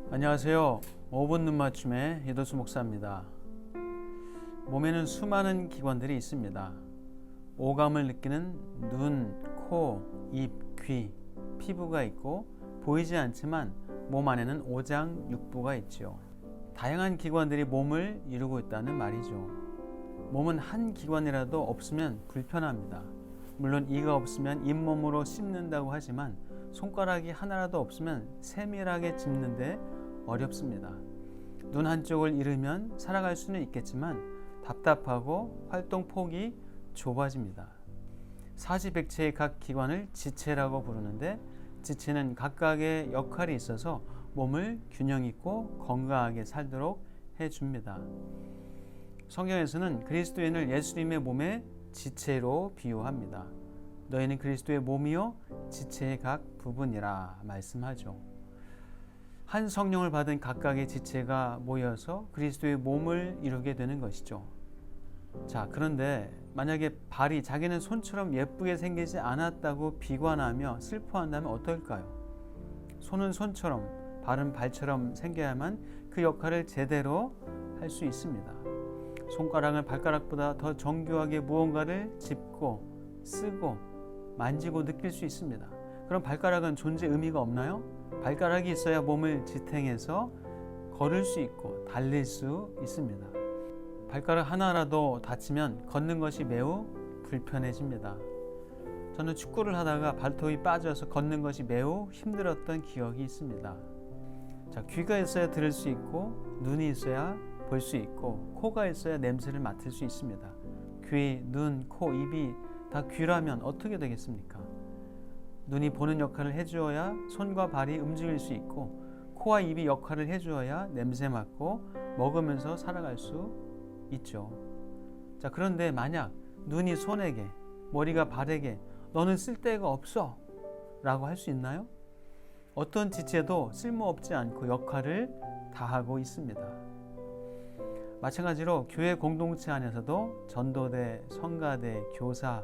안녕하세요. 5분 눈맞춤의 이도수 목사입니다. 몸에는 수많은 기관들이 있습니다. 오감을 느끼는 눈, 코, 입, 귀, 피부가 있고 보이지 않지만 몸 안에는 오장, 육부가 있죠. 다양한 기관들이 몸을 이루고 있다는 말이죠. 몸은 한 기관이라도 없으면 불편합니다. 물론 이가 없으면 잇몸으로 씹는다고 하지만 손가락이 하나라도 없으면 세밀하게 짚는데 어렵습니다. 눈 한쪽을 잃으면 살아갈 수는 있겠지만 답답하고 활동 폭이 좁아집니다. 사지백체의 각 기관을 지체라고 부르는데 지체는 각각의 역할이 있어서 몸을 균형 있고 건강하게 살도록 해줍니다. 성경에서는 그리스도인을 예수님의 몸의 지체로 비유합니다. 너희는 그리스도의 몸이요 지체의 각 부분이라 말씀하죠. 한 성령을 받은 각각의 지체가 모여서 그리스도의 몸을 이루게 되는 것이죠. 자, 그런데 만약에 발이 자기는 손처럼 예쁘게 생기지 않았다고 비관하며 슬퍼한다면 어떨까요? 손은 손처럼, 발은 발처럼 생겨야만 그 역할을 제대로 할 수 있습니다. 손가락은 발가락보다 더 정교하게 무언가를 짚고 쓰고 만지고 느낄 수 있습니다. 그럼 발가락은 존재 의미가 없나요? 발가락이 있어야 몸을 지탱해서 걸을 수 있고 달릴 수 있습니다. 발가락 하나라도 다치면 걷는 것이 매우 불편해집니다. 저는 축구를 하다가 발톱이 빠져서 걷는 것이 매우 힘들었던 기억이 있습니다. 자, 귀가 있어야 들을 수 있고 눈이 있어야 볼 수 있고 코가 있어야 냄새를 맡을 수 있습니다. 귀, 눈, 코, 입이 다 귀라면 어떻게 되겠습니까? 눈이 보는 역할을 해주어야 손과 발이 움직일 수 있고 코와 입이 역할을 해주어야 냄새 맡고 먹으면서 살아갈 수 있죠. 자, 그런데 만약 눈이 손에게, 머리가 발에게 너는 쓸데가 없어 라고 할 수 있나요? 어떤 지체도 쓸모없지 않고 역할을 다하고 있습니다. 마찬가지로 교회 공동체 안에서도 전도대, 성가대, 교사,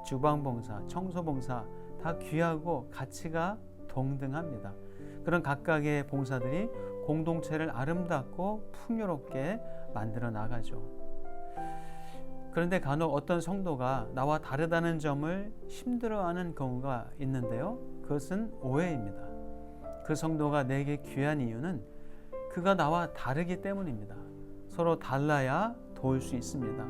주방봉사, 청소봉사 다 귀하고 가치가 동등합니다. 그런 각각의 봉사들이 공동체를 아름답고 풍요롭게 만들어 나가죠. 그런데 간혹 어떤 성도가 나와 다르다는 점을 힘들어하는 경우가 있는데요. 그것은 오해입니다. 그 성도가 내게 귀한 이유는 그가 나와 다르기 때문입니다. 서로 달라야 도울 수 있습니다.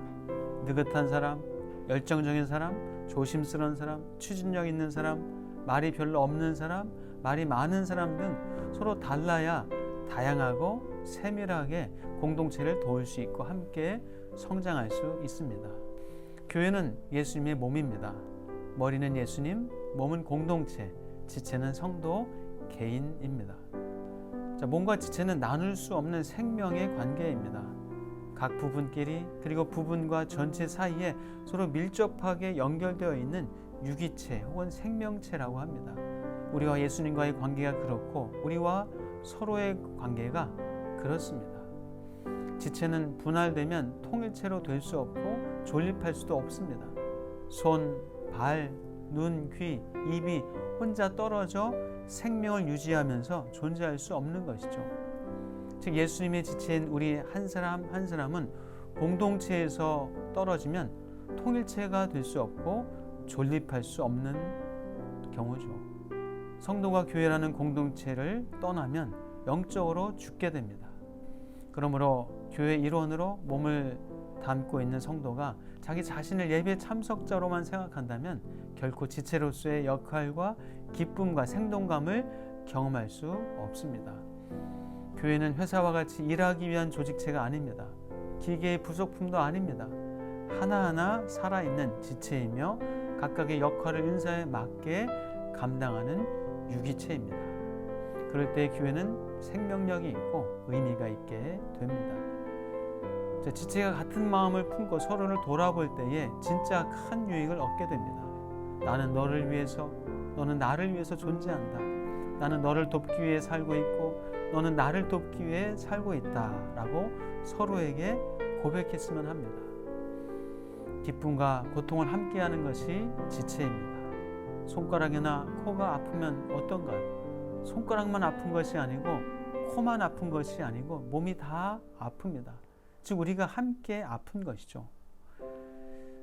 느긋한 사람, 열정적인 사람, 조심스러운 사람, 추진력 있는 사람, 말이 별로 없는 사람, 말이 많은 사람 등 서로 달라야 다양하고 세밀하게 공동체를 도울 수 있고 함께 성장할 수 있습니다. 교회는 예수님의 몸입니다. 머리는 예수님, 몸은 공동체, 지체는 성도, 개인입니다. 자, 몸과 지체는 나눌 수 없는 생명의 관계입니다. 각 부분끼리 그리고 부분과 전체 사이에 서로 밀접하게 연결되어 있는 유기체 혹은 생명체라고 합니다. 우리와 예수님과의 관계가 그렇고 우리와 서로의 관계가 그렇습니다. 지체는 분할되면 통일체로 될 수 없고 존립할 수도 없습니다. 손, 발, 눈, 귀, 입이 혼자 떨어져 생명을 유지하면서 존재할 수 없는 것이죠. 즉 예수님의 지체인 우리 한 사람 한 사람은 공동체에서 떨어지면 통일체가 될 수 없고 존립할 수 없는 경우죠. 성도가 교회라는 공동체를 떠나면 영적으로 죽게 됩니다. 그러므로 교회 일원으로 몸을 담고 있는 성도가 자기 자신을 예배 참석자로만 생각한다면 결코 지체로서의 역할과 기쁨과 생동감을 경험할 수 없습니다. 교회는 회사와 같이 일하기 위한 조직체가 아닙니다. 기계의 부속품도 아닙니다. 하나하나 살아있는 지체이며 각각의 역할을 은사에 맞게 감당하는 유기체입니다. 그럴 때 교회는 생명력이 있고 의미가 있게 됩니다. 지체가 같은 마음을 품고 서로를 돌아볼 때에 진짜 큰 유익을 얻게 됩니다. 나는 너를 위해서, 너는 나를 위해서 존재한다. 나는 너를 돕기 위해 살고 있고 너는 나를 돕기 위해 살고 있다 라고 서로에게 고백했으면 합니다. 기쁨과 고통을 함께하는 것이 지체입니다. 손가락이나 코가 아프면 어떤가요? 손가락만 아픈 것이 아니고 코만 아픈 것이 아니고 몸이 다 아픕니다. 즉 우리가 함께 아픈 것이죠.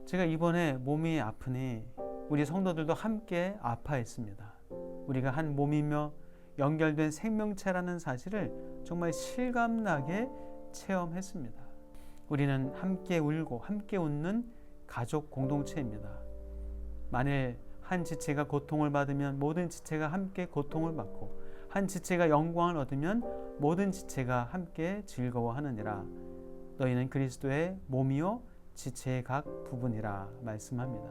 제가 이번에 몸이 아프니 우리 성도들도 함께 아파했습니다. 우리가 한 몸이며 연결된 생명체라는 사실을 정말 실감나게 체험했습니다. 우리는 함께 울고 함께 웃는 가족 공동체입니다. 만일 한 지체가 고통을 받으면 모든 지체가 함께 고통을 받고, 한 지체가 영광을 얻으면 모든 지체가 함께 즐거워하느니라. 너희는 그리스도의 몸이요 지체의 각 부분이라 말씀합니다.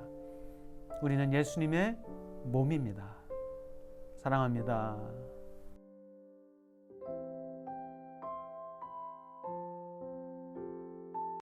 우리는 예수님의 몸입니다. 사랑합니다.